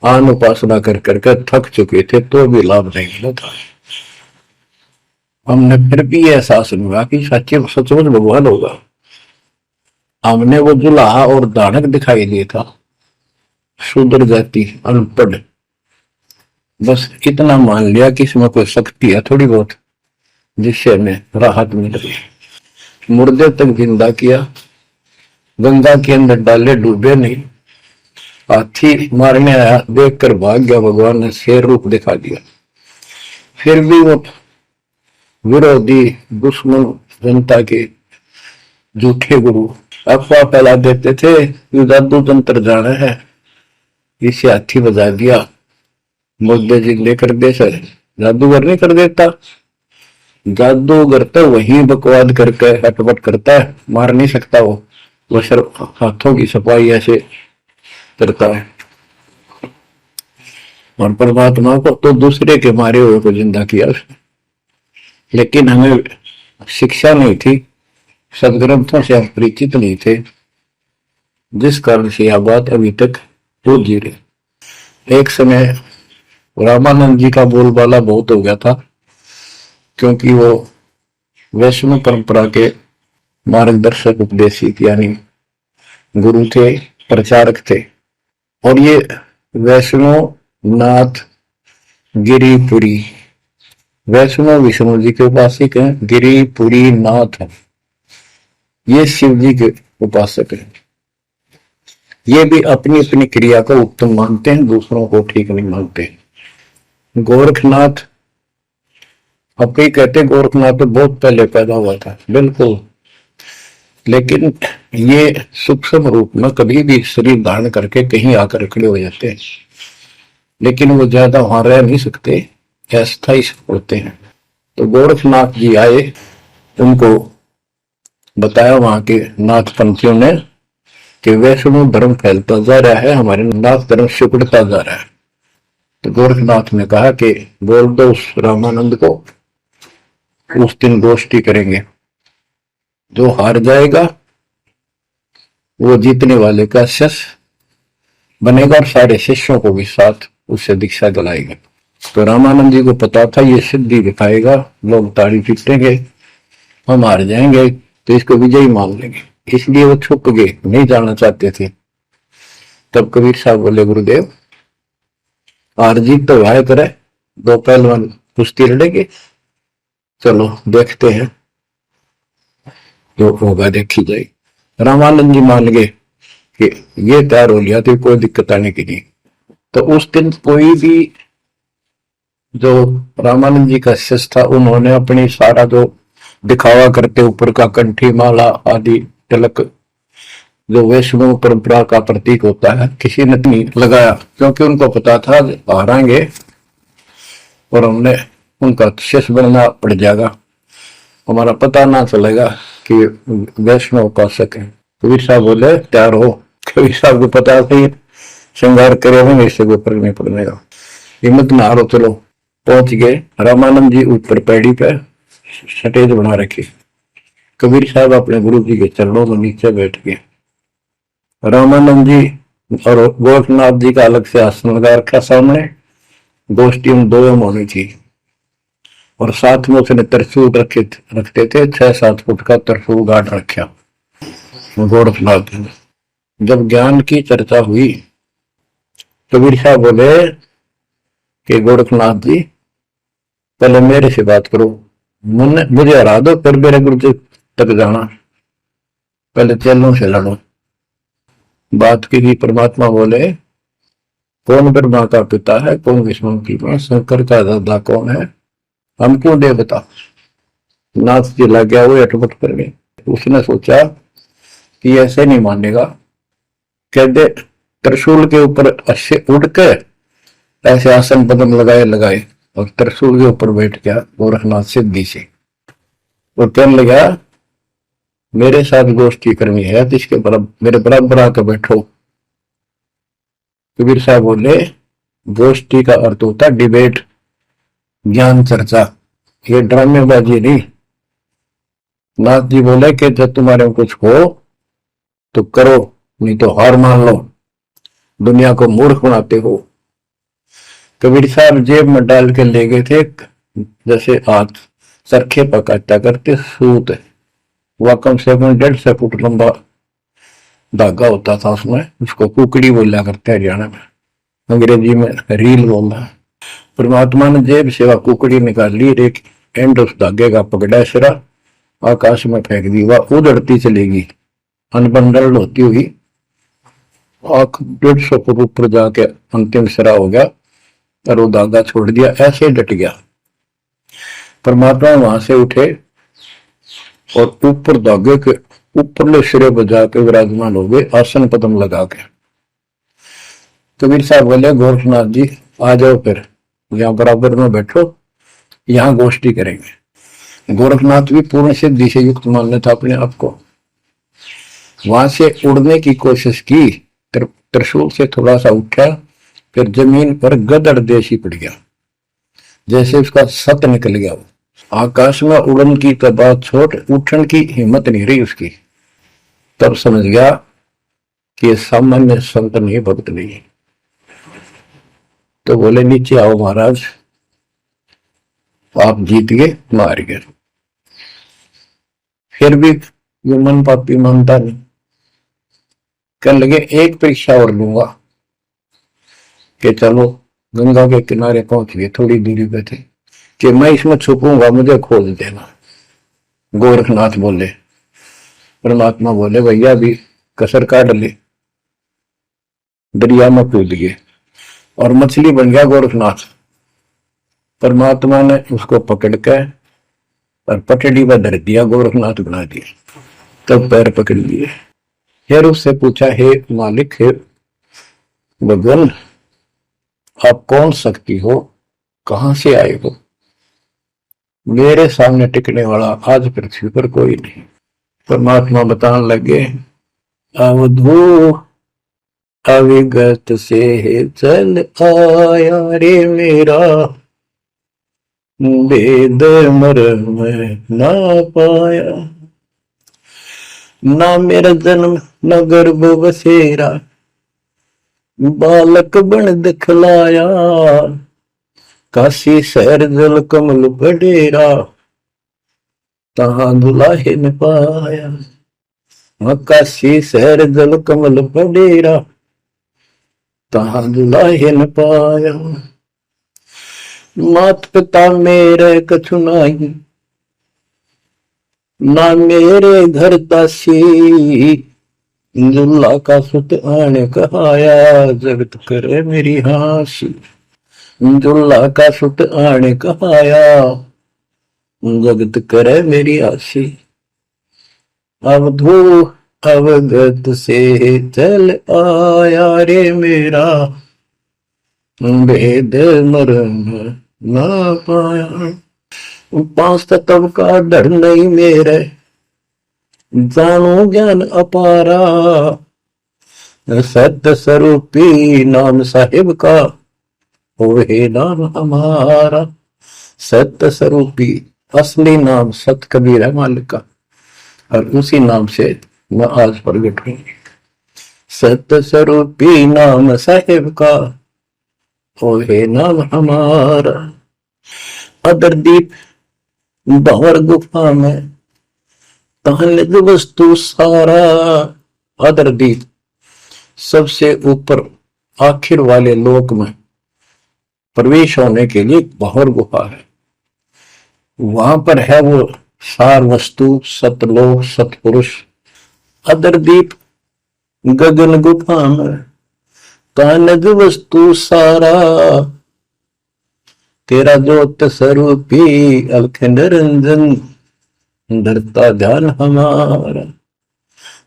आन उपासना कर करके थक चुके थे तो भी लाभ नहीं मिला था। हमने फिर भी एहसास नहीं हुआ कि सच्चे सचमुच भगवान होगा। हमने वो जुलाहा और दानक दिखाई दिया था, शूद्र जाति, अनपढ़, बस इतना मान लिया कि इसमें कोई शक्ति है थोड़ी बहुत, जिससे हमें राहत मिल रही। मुर्दे तक जिंदा किया, गंगा के अंदर डाले, डूबे नहीं। हाथी मारने आया, देखकर भाग गया, भगवान ने शेर रूप दिखा दिया। फिर भी वो विरोधी दुश्मन जनता के झूठे गुरु अफवाह फैला देते थे, ये जादू तंत्र जाना है, इसे हाथी बजा दिया, मुद्दे जिंदे कर दे। सर जादूगर नहीं कर देता, जादूगर तो वही बकवाद करके हटपट करता है, मार नहीं सकता वो सिर्फ हाथों की सफाई ऐसे करता है। और परमात्मा को तो दूसरे के मारे हुए को जिंदा किया उसने। लेकिन हमें शिक्षा नहीं थी, सदग्रंथों से हम परिचित नहीं थे, जिस कारण से यह बात अभी तक टूट जी रही। एक समय रामानंद जी का बोलबाला बहुत हो गया था, क्योंकि वो वैष्णव परंपरा के मार्गदर्शक, उपदेशिक यानी गुरु थे, प्रचारक थे। और ये वैष्णव नाथ गिरिपुरी, वैष्णव विष्णु जी के उपासक हैं, गिरिपुरी नाथ है, ये शिव जी के उपासक हैं। ये भी अपनी अपनी क्रिया को उत्तम मानते हैं, दूसरों को ठीक नहीं मानते। गोरखनाथ अब कई कहते गोरखनाथ तो बहुत पहले पैदा हुआ था, बिल्कुल, लेकिन ये सूक्ष्म रूप में कभी भी शरीर धारण करके कहीं आकर खड़े हो जाते हैं, लेकिन वो ज्यादा वहां रह नहीं सकते, अस्थायी होते हैं। तो गोरखनाथ जी आए, उनको बताया वहां के नाथ पंथियों ने कि वैष्णव धर्म फैलता जा रहा है, हमारे नाथ धर्म सिकुड़ता जा रहा है। तो गोरखनाथ ने कहा कि बोल दो उस रामानंद को, उस दिन गोष्ठी करेंगे, जो हार जाएगा वो जीतने वाले का शिष्य बनेगा और सारे शिष्यों को भी साथ उससे दीक्षा दिलाएगा। तो रामानंद जी को पता था ये सिद्धि दिखाएगा, लोग ताड़ी पीटेंगे, हम हार जाएंगे, तो इसको विजयी मान लेंगे, इसलिए वो छुप गए, नहीं जाना चाहते थे। तब कबीर साहब बोले गुरुदेव हार जीत तो वाय करे, दो पहलवान कुश्ती लड़ेंगे, चलो देखते हैं, जो होगा देखी जाए। रामानंद जी मान गए कि ये तैयार हो लिया तो कोई दिक्कत आने की नहीं। तो उस दिन कोई भी जो रामानंद जी का शिष्य था, उन्होंने अपनी सारा जो दिखावा करते ऊपर का कंठी माला आदि तिलक जो वैष्णव परंपरा का प्रतीक होता है, किसी ने नहीं लगाया, क्योंकि उनको पता था हारेंगे और हमने उनका शिष्य बनना पड़ जाएगा, हमारा पता ना चलेगा कि वैष्णव उपासक है। कबीर साहब बोले तैयार हो। कबीर साहब को पता था श्रृंगार करे होंगे, इससे कोई फर्क नहीं पड़ेगा, हिम्मत ना हारो, चलो। पहुंच गए, रामानंद जी ऊपर पैड़ी पे स्टेज बना रखी, कबीर साहब अपने गुरु जी के चरणों में नीचे बैठ गए। रामानंद जी और गोरखनाथ जी का अलग से आसन लगा रखा सामने, गोष्ठी उन दो में होनी थी, और साथ में उसने त्रिशूल रखते थे, 6-7 फुट का त्रिशूल गाड़ रखा गोरखनाथ ने। जब ज्ञान की चर्चा हुई, कबीर साहब बोले कि गोरखनाथ जी पहले मेरे से बात करो, मुझे हरा दो, फिर मेरे गुरु जी तक जाना, पहले चेलों से लड़ो। बात की परमात्मा बोले कौन ब्रह्मा का पिता है, कौन विष्णु की मां, शंकर का दादा कौन है, हम क्यों दे बता। नाथ जी लग गया, वो अटपट कर गए। उसने सोचा कि ऐसे नहीं मानेगा, कहते त्रिशूल के ऊपर अच्छे उड़ के ऐसे आसन पदम लगाए और त्रिशूल के ऊपर बैठ गया गोरखनाथ सिद्धि से, और कहने लगा मेरे साथ गोष्ठी करनी है तो इसके मेरे बराबर आकर बैठो। कबीर साहब बोले गोष्ठी का अर्थ होता है डिबेट, ज्ञान चर्चा, ये ड्रामेबाजी नहीं। नाथ जी बोले कि जब तुम्हारे में कुछ हो तो करो, नहीं तो हार मान लो, दुनिया को मूर्ख बनाते हो। कबीर साहब जेब में डाल के ले गए थे, जैसे हाथ सरखे पकाता करते सूत, वह कम से कम 1.5 फुट लंबा धागा होता था उसमें, उसको कुकड़ी बोला करते हरियाणा में, अंग्रेजी में रील बोलना। परमात्मा ने जेब से वह कुकड़ी निकाल ली, एक एंड उस धागे का पकड़ा सिरा, आकाश में फेंक दी, वह उड़ती चलेगी अनबंडल होती हुई, 150 फुट ऊपर जाके अंतिम सिरा हो गया, और वो धागा छोड़ दिया, ऐसे डट गया। परमात्मा वहां से उठे और ऊपर धागे के ऊपरले सिरे पर जाके विराजमान हो गए, आसन पदम लगा के। कबीर साहब बोले गोरखनाथ जी आ जाओ, फिर यहाँ बराबर में बैठो, यहाँ गोष्ठी करेंगे। गोरखनाथ भी पूर्ण सिद्धि से युक्त मान लेता अपने आप को, वहां से उड़ने की कोशिश की, त्रिशूल से थोड़ा सा उठा, फिर जमीन पर गदड़ देशी पड़ गया, जैसे उसका सत निकल गया। आकाश में उड़न की तो बात छोड़, उठन की हिम्मत नहीं रही उसकी। तब समझ गया कि ये सामान्य संत नहीं, भक्त नहीं। तो बोले नीचे आओ महाराज, आप जीत गए, मार गए। फिर भी ये मन पापी मानता नहीं, कहने लगे एक परीक्षा और लूंगा, कि चलो गंगा के किनारे पहुंच गए, थोड़ी दूरी पे थे, कि मैं इसमें छुपूंगा, मुझे खोज देना। गोरखनाथ बोले, परमात्मा बोले भैया भी कसर काट ले, दरिया में कूद गए और मछली बन गया गोरखनाथ। परमात्मा ने उसको पकड़ के और पटड़ी पर धर दिया, गोरखनाथ बना दिया। तब पैर पकड़ लिए। फिर उससे पूछा, हे मालिक, हे भगवान, आप कौन शक्ति हो, कहां से आए हो? मेरे सामने टिकने वाला आज पृथ्वी पर कोई नहीं। परमात्मा बताने लगे, अवधू अविगत से चल आया रे मेरा, वेद मर्म ना पाया। ना मेरा जन्म न गर्भ बसेरा, बालक बन दिखलाया। काशी शहर जल कमल बडेरा, तहां दुलाहे न पाया। काशी शहर जल कमल बडेरा, तहां दुलाहे न पाया। मात पिता मेरे कछु नाही, ना मेरे घर दासी। दुल्ला का सुत आने कहाया, जगत करे मेरी हासी। दुल्ला का सुत आने कहाया, जगत करे मेरी हासी। अवधू अवगत से चल आया रे मेरा, वेद मर्म ना पाया। पांच तत्व का डर नहीं मेरे, जानो ज्ञान अपारा। सत्य स्वरूपी नाम साहिब का, होए नाम हमारा। सत्य स्वरूपी असली नाम सत कबीर है मालिक का, और उसी नाम से मैं आज प्रगट हूं। सत्य स्वरूपी नाम साहिब का, होए नाम हमारा। अदरदीप बाहर गुफा में, तहन वस्तु सारा। अदरदीप सबसे ऊपर आखिर वाले लोक में प्रवेश होने के लिए बाहर गुफा है। वहां पर है वो सार वस्तु, सतलोक, सतपुरुष। अदरदीप गगन गुफा में, तहन वस्तु सारा। तेरा ज्योत स्वरूपी अलख निरंजन, धरता ध्यान हमारा।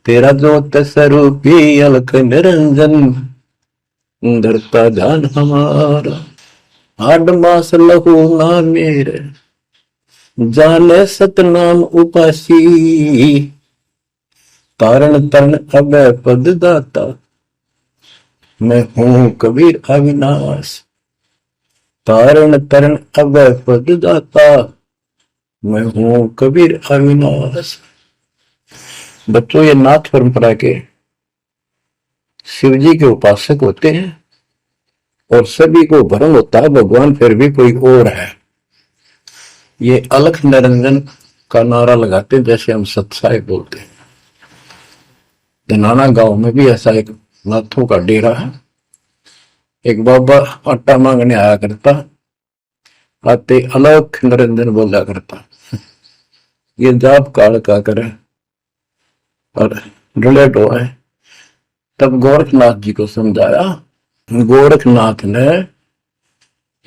तेरा ज्योत स्वरूपी अलख निरंजन, धरता ध्यान हमारा। आठ मास लहू ना मेरे, जाने सतनाम उपासी। तारण तरण अभय पद दाता, मैं हूं कबीर अविनाश। तारण तरण अभय पद दाता, मैं हूं कबीर अविनाश। बच्चों, ये नाथ परंपरा के शिव जी के उपासक होते हैं और सभी को भ्रम होता है भगवान फिर भी कोई और है। ये अलख निरंजन का नारा लगाते हैं, जैसे हम सत्साई बोलते हैं। धनाना गांव में भी ऐसा एक नाथों का डेरा है। एक बाबा आटा मांगने आया करता, आते अलख निरंजन बोला करता। ये जाप काल का करे और रिलेट हुआ है। तब गोरखनाथ जी को समझाया। गोरखनाथ ने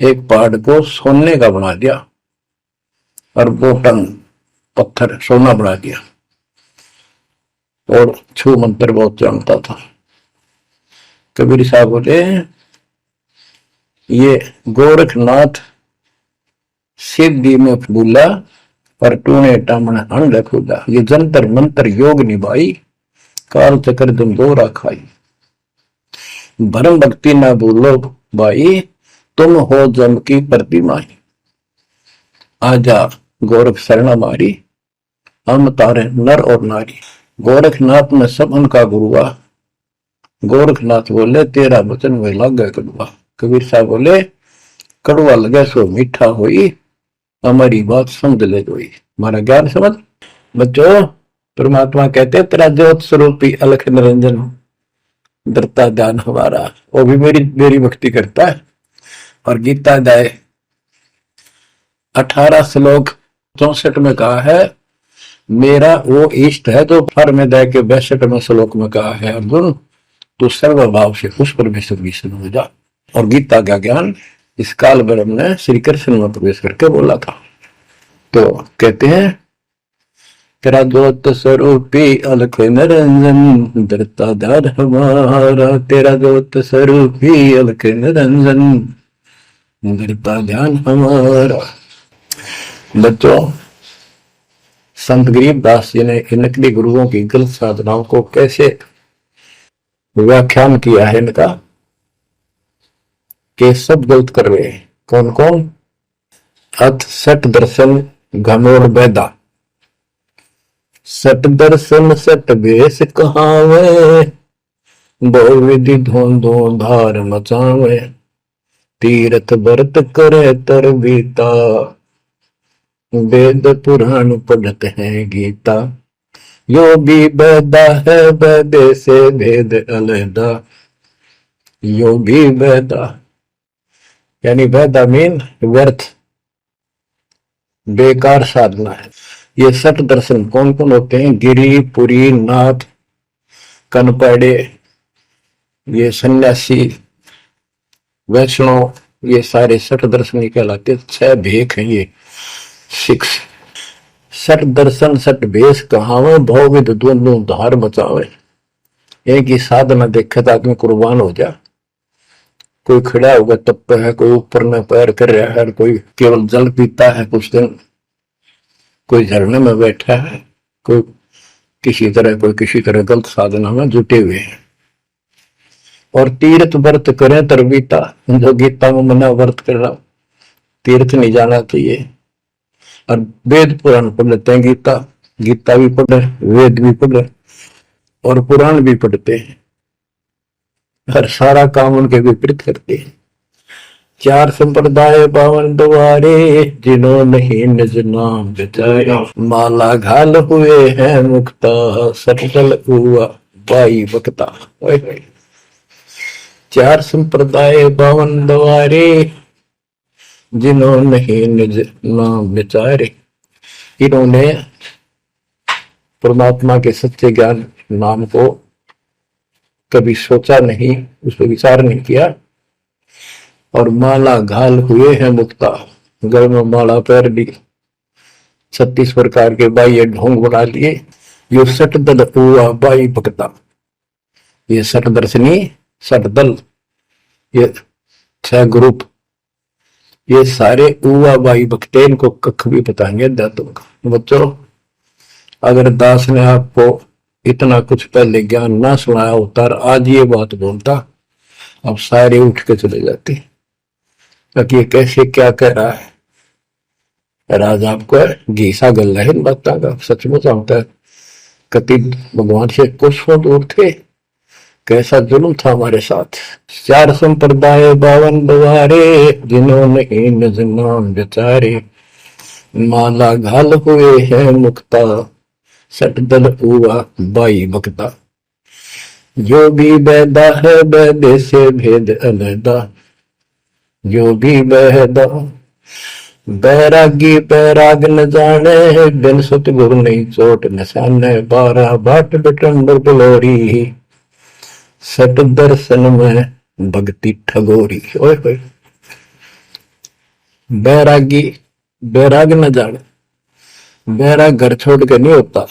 एक पहाड़ को सोने का बना दिया और वो टन पत्थर सोना बना दिया, और छू मंत्र बहुत जानता था। कबीर साहब बोले, ये गोरखनाथ सिद्धि में भूला, पर टूने टामण हंड खुदा। ये जंतर मंत्र योग निभाई, काल चक्र तुम दोरा खाई। भरम भक्ति ना भूलो भाई, तुम हो जम की प्रतिमा। आजा गोरख शरण हमारी, हम तारे नर और नारी। गोरखनाथ में सब उनका गुरुआ। गोरखनाथ बोले, तेरा वचन में लागे कड़ुआ। कबीर साहब बोले, कड़ुआ लगे सो मीठा होई, हमारी बात समझ ले जोई। हमारा ज्ञान समझ। बच्चों, परमात्मा कहते हैं, तेरा ज्योत स्वरूपी अलख निरंजन, धरता ध्यान हमारा। वो भी मेरी भक्ति करता है। और गीता अध्याय 18 श्लोक 64 में कहा है, मेरा वो इष्ट है। तो फर में दे के 62वें श्लोक में कहा है, अर्जुन तो सर्वभाव से उस परमेश्वर की शरण हो जा। और गीता का ज्ञान इस काल ब्रह्म ने श्री कृष्ण में प्रवेश करके बोला था। तो कहते हैं तेरा ज्योत स्वरूपी अलख निरंजन धरता धार हमारा, तेरा ज्योत स्वरूपी अलख निरंजन धरता ध्यान हमारा। बच्चों, संत गरीबदास जी ने इन नकली गुरुओं की गलत साधनाओं को कैसे व्याख्यान किया है इनका, कि सब गलत कर रहे हैं। कौन कौन? अथ सट दर्शन घनोर बैदा, सट दर्शन सट बेस कहावे, बहु विधि धोंधो धार मचावे, तीर्थ व्रत करे तर बीता, वेद पुराण पढ़ते हैं गीता, यो भी बैदा है बैदे से भेद अलहदा, यो भी बैदा यानी बैदा मीन व्यर्थ बेकार साधना है। ये सठ दर्शन कौन कौन होते हैं? गिरी, पुरी, नाथ, कनपड़े, ये सन्यासी, वैष्णव, ये सारे सठ दर्शन कहलाते। 6 भेख हैं ये 6। सठ दर्शन सठ भेष कहावे, भवविद दोनों धार बचावे। एक ही साधना देखे तो आदमी कुर्बान हो जा। कोई खड़ा होगा तप है, कोई ऊपर में पैर कर रहा है, कोई केवल जल पीता है कुछ दिन, कोई झरने में बैठा है, कोई किसी तरह गलत साधना में जुटे हुए हैं। और तीर्थ व्रत करें तरबीता, जो गीता में मना व्रत कर रहा, तीर्थ नहीं जाना चाहिए। और वेद पुराण पढ़ लेते हैं, गीता भी पढ़े, वेद भी पढ़े और पुराण भी पढ़ते हैं। हर सारा काम उनके विपरीत करते हैं। 4 संप्रदाय पावन द्वारे, जिन्हों नहीं निज नाम बिचारे, माला घाल हुए हैं मुक्ता, सटल हुआ बाई बकता। 4 संप्रदाय पावन द्वारे, जिन्हों नहीं निज नाम विचारे। इन्होंने परमात्मा के सच्चे ज्ञान नाम को कभी सोचा नहीं, उस पर विचार नहीं किया। और माला घाल हुए हैं मुक्ता, गल में माला पैर ली, 36 प्रकार के बाह्य ढोंग बना लिए। यो सट दल हुआ बाई भक्ता, ये सट दर्शनी, सट दल, ये 6 ग्रुप, ये सारे उवा बाई भक्ते, इनको कख भी बताएंगे दातों का। बच्चों, अगर दास ने आपको इतना कुछ पहले ज्ञान ना सुनाया होता और आज ये बात बोलता, अब सारे उठ के चले जाते कि ये कैसे क्या कह रहा है। राज आपको घीसा गल है इन बातों का, सचमुच होता है। कति भगवान से कुछ दूर थे, कैसा जुल्म था हमारे साथ। 4 संप्रदाय 52 द्वारे, जिन्होंने निज नाम विचारे, माला घाल हुए हैं मुक्ता, सट दल हुआ बाई बकता। जो भी बैदा है बैदे से भेद अलहदा, जो भी बैदा। बैरागी बैराग न जाने, बिन सतगुर नहीं चोट निशाने, 12 बाट बिटंबर बलोरी, सट दर्शन में भक्ति ठगोरी। ओए होए, बैरागी बैराग न जाने, बैराग घर छोड़ के नहीं होता,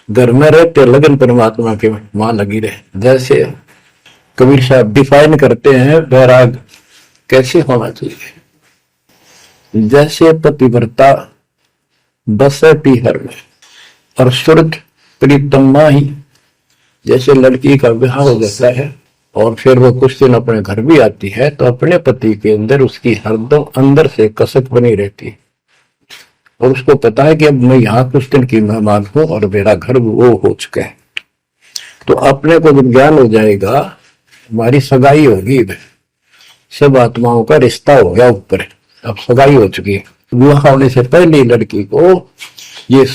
घर में रहते लगन परमात्मा के वहां लगी रहे। जैसे कबीर साहब डिफाइन करते हैं बैराग कैसे होना चाहिए। जैसे पतिव्रता बसे पीहर में और सुरत प्रीतमा ही, जैसे लड़की का विवाह हो जाता है और फिर वो कुछ दिन अपने घर भी आती है, तो अपने पति के अंदर उसकी हरदम अंदर से कसक बनी रहती है और उसको पता है कि अब मैं यहाँ कुछ दिन की मेहमान हूं और मेरा घर वो हो चुका है। तो अपने को जब ज्ञान हो जाएगा, हमारी सगाई होगी, सब आत्माओं का रिश्ता हो गया ऊपर, अब सगाई हो चुकी है। विवाह होने से पहले लड़की को ये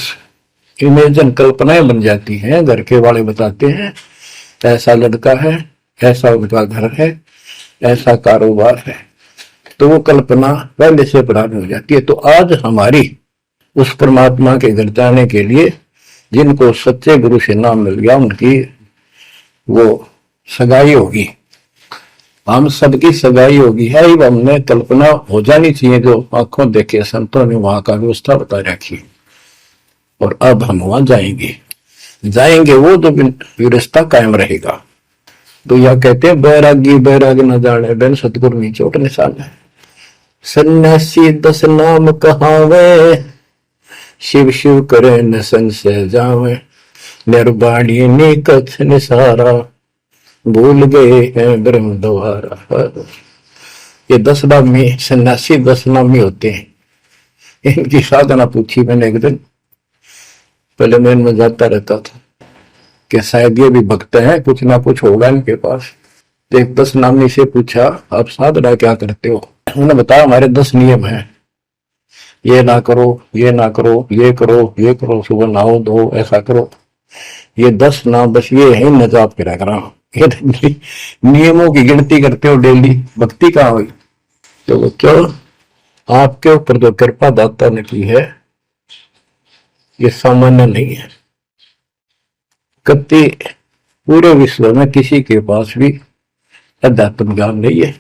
इमेजन कल्पनाएं बन जाती हैं। घर के वाले बताते हैं ऐसा लड़का है, ऐसा उनका घर है, ऐसा कारोबार है, तो वो कल्पना पहले से पुरानी हो जाती है। तो आज हमारी उस परमात्मा के घर जाने के लिए जिनको सच्चे गुरु से नाम मिल गया, उनकी वो सगाई होगी, हम सबकी सगाई होगी है। हमने कल्पना हो जानी चाहिए, जो आंखों देखे संतों ने वहां का व्यवस्था बता रखी। और अब हम वहां जाएंगे, जाएंगे वो जो रिश्ता कायम रहेगा। तो यह कहते हैं बैरागी बैराग न जाने बिन सतगुरु नी चोट निशान है। सन्यासी 10 नाम कहावे, शिव शिव करे न संशय जावे। निर्वाणी ने कछ निसारा, भूल गए हैं ब्रह्म द्वारा। ये 10 नामी सन्यासी 10 नामी होते हैं। इनकी साधना पूछी मैंने एक दिन, पहले मैं इनमें जाता रहता था कि शायद ये भी भक्त हैं, कुछ ना कुछ होगा इनके पास। एक 10 नामी से पूछा, आप साधना क्या करते हो? उन्होंने बताया हमारे 10 नियम हैं, ये ना करो, ये ना करो, ये करो, ये करो, सुबह नहाओ धो, ऐसा करो। ये 10 नाम बस ये है, न जाप करा करा। ये नियमों की गिनती करते हो डेली, भक्ति कहाँ हुई? तो बच्चों, आपके ऊपर जो कृपा दाता ने की है ये सामान्य नहीं है। कति पूरे विश्व में किसी के पास भी अध्यात्म ज्ञान नहीं है।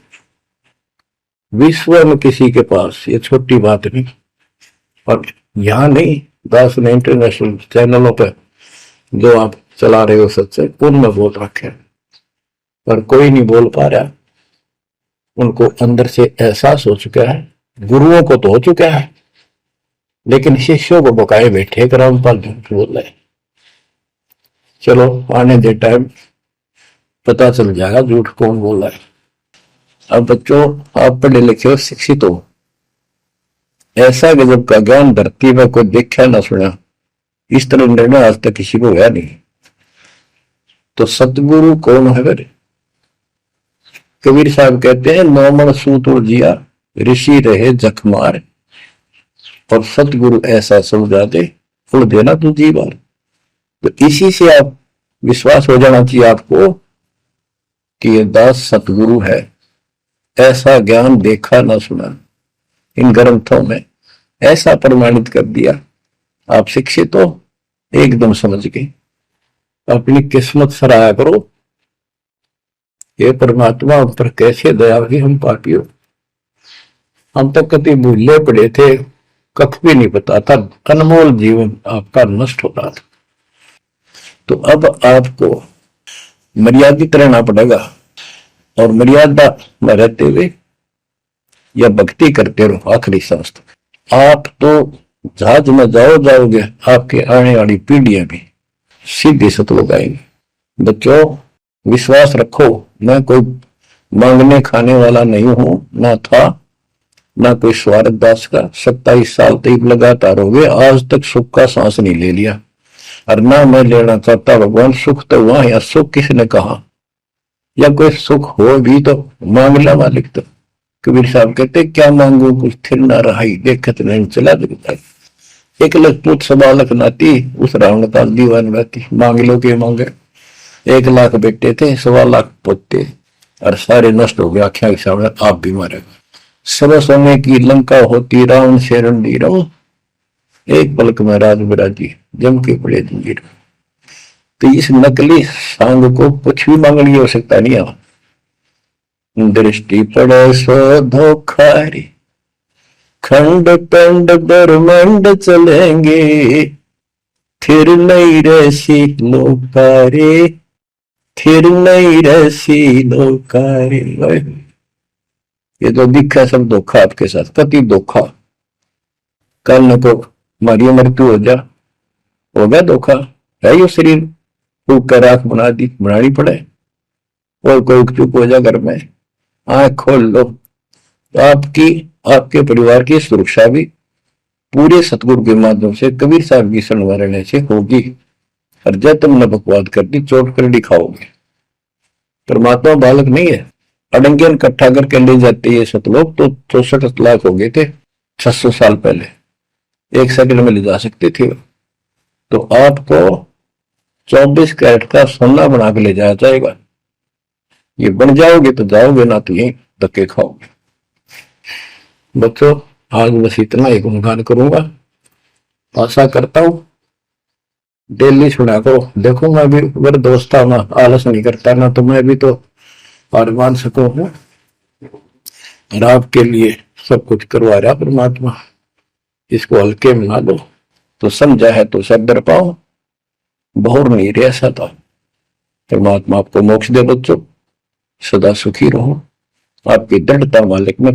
विश्व में किसी के पास, ये छोटी बात नहीं। और यहाँ नहीं, दास ने इंटरनेशनल चैनलों पर जो आप चला रहे हो सत्संग, उनमें बोल रखे, पर कोई नहीं बोल पा रहा। उनको अंदर से एहसास हो चुका है, गुरुओं को तो हो चुका है, लेकिन शिष्यों को बकाए बैठे कर रामपाल झूठ बोल रहे। चलो आने दे टाइम, पता चल जाएगा झूठ कौन बोल रहा है। अब बच्चों, आप पढ़े लिखे हो, शिक्षित हो, ऐसा गजब का ज्ञान धरती में कोई देखा ना सुना, इस तरह निर्णय आज तक किसी को हुआ नहीं। तो सतगुरु कौन है? फिर कबीर साहब कहते हैं, नौमन सूत जिया ऋषि रहे जखमार, और सतगुरु ऐसा समझा दे फुल देना तू जी बार। तो इसी से आप विश्वास हो जाना चाहिए आपको कि ये दास सतगुरु है। ऐसा ज्ञान देखा ना सुना, इन ग्रंथों में ऐसा प्रमाणित कर दिया। आप शिक्षित हो, एकदम समझ गए। अपनी किस्मत सराहा करो, ये परमात्मा हम पर कैसे दया हुई। हम पापी हो, हम तक कभी भूले पड़े थे, कख भी नहीं पता था, अनमोल जीवन आपका नष्ट हो रहा था। तो अब आपको मर्यादित रहना पड़ेगा, और मर्यादा में रहते हुए या भक्ति करते रहो आखिरी सांस तक। आप तो जहाज में जाओगे, आपके आने वाली पीढ़ियां भी सीधे सतलोक आएंगे। बच्चों, विश्वास रखो, मैं कोई मांगने खाने वाला नहीं हूं, ना था, ना कोई स्वार्थ दास का। 27 साल तक लगातार हो गए, आज तक सुख का सांस नहीं ले लिया, और ना मैं लेना चाहता। भगवान सुख तो वहां है, सुख किसने कहा? या कोई सुख हो भी तो मांग ला मालिक। तो कबीर साहब कहते, क्या मांगू कुछ थिर ना रहाई, देखत नहीं चला दिखता। 1 लाख पूछ सवा लाख नाती, उस रावण का दीवान रहती। मांग लो के मांगे, 1 लाख बेटे थे, 1.25 लाख पोते, और सारे नष्ट हो गए आख्या के सामने। आप भी मारेगा। सब सोने की लंका होती, रावण से रणधीर, एक पलक में राज बिराजी, जम के पड़े जंजीर। तो इस नकली सांग को कुछ भी मांगने की आवश्यकता नहीं है। दृष्टि पड़े सो धोखारी, खंड पंड ब्रह्मंड चलेंगे, फिर नहीं रसी लोकारे, फिर नहीं रसी लोकारे। ये तो दिखा सब धोखा आपके साथ, कति धोखा। कल न को हमारी मृत्यु हो जा, हो गया धोखा, है ये शरीर फूक कर राख बना दी, बनानी पड़े। और कोई चुप हो जा घर में, आंख खोल लो, तो आपकी आपके परिवार की सुरक्षा भी पूरे सतगुरु के माध्यम से, कबीर साहब की शरण रहने से होगी। और जब तुमने बकवाद कर दी, चोट कर दिखाओगे। परमात्मा बालक नहीं है, अड़ंगियन इकट्ठा करके ले जाते ये सतलोक। तो 64 लाख हो गए थे 600 साल पहले, 1 सेकंड में ले जा सकते थे। तो आपको 24 कैरेट का सोना बना के ले जाया जाएगा। ये बन जाओगे तो जाओगे, ना तो यही धक्के खाओगे। बच्चों, आज बस इतना ही गुणगान करूंगा। आशा करता हूं डेली सुना करो। देखो मैं भी अगर दोस्त ना आलस नहीं करता ना, तो मैं भी तो हार मान सकूं हूँ। और आपके लिए सब कुछ करवा रहा परमात्मा, इसको हल्के में ना लो। तो समझा है तो सब्र पाओ, बहुर नहीं रह सकता। परमात्मा आपको मोक्ष दे बच्चों, सदा सुखी रहो। आपकी दृढ़ता मालिक में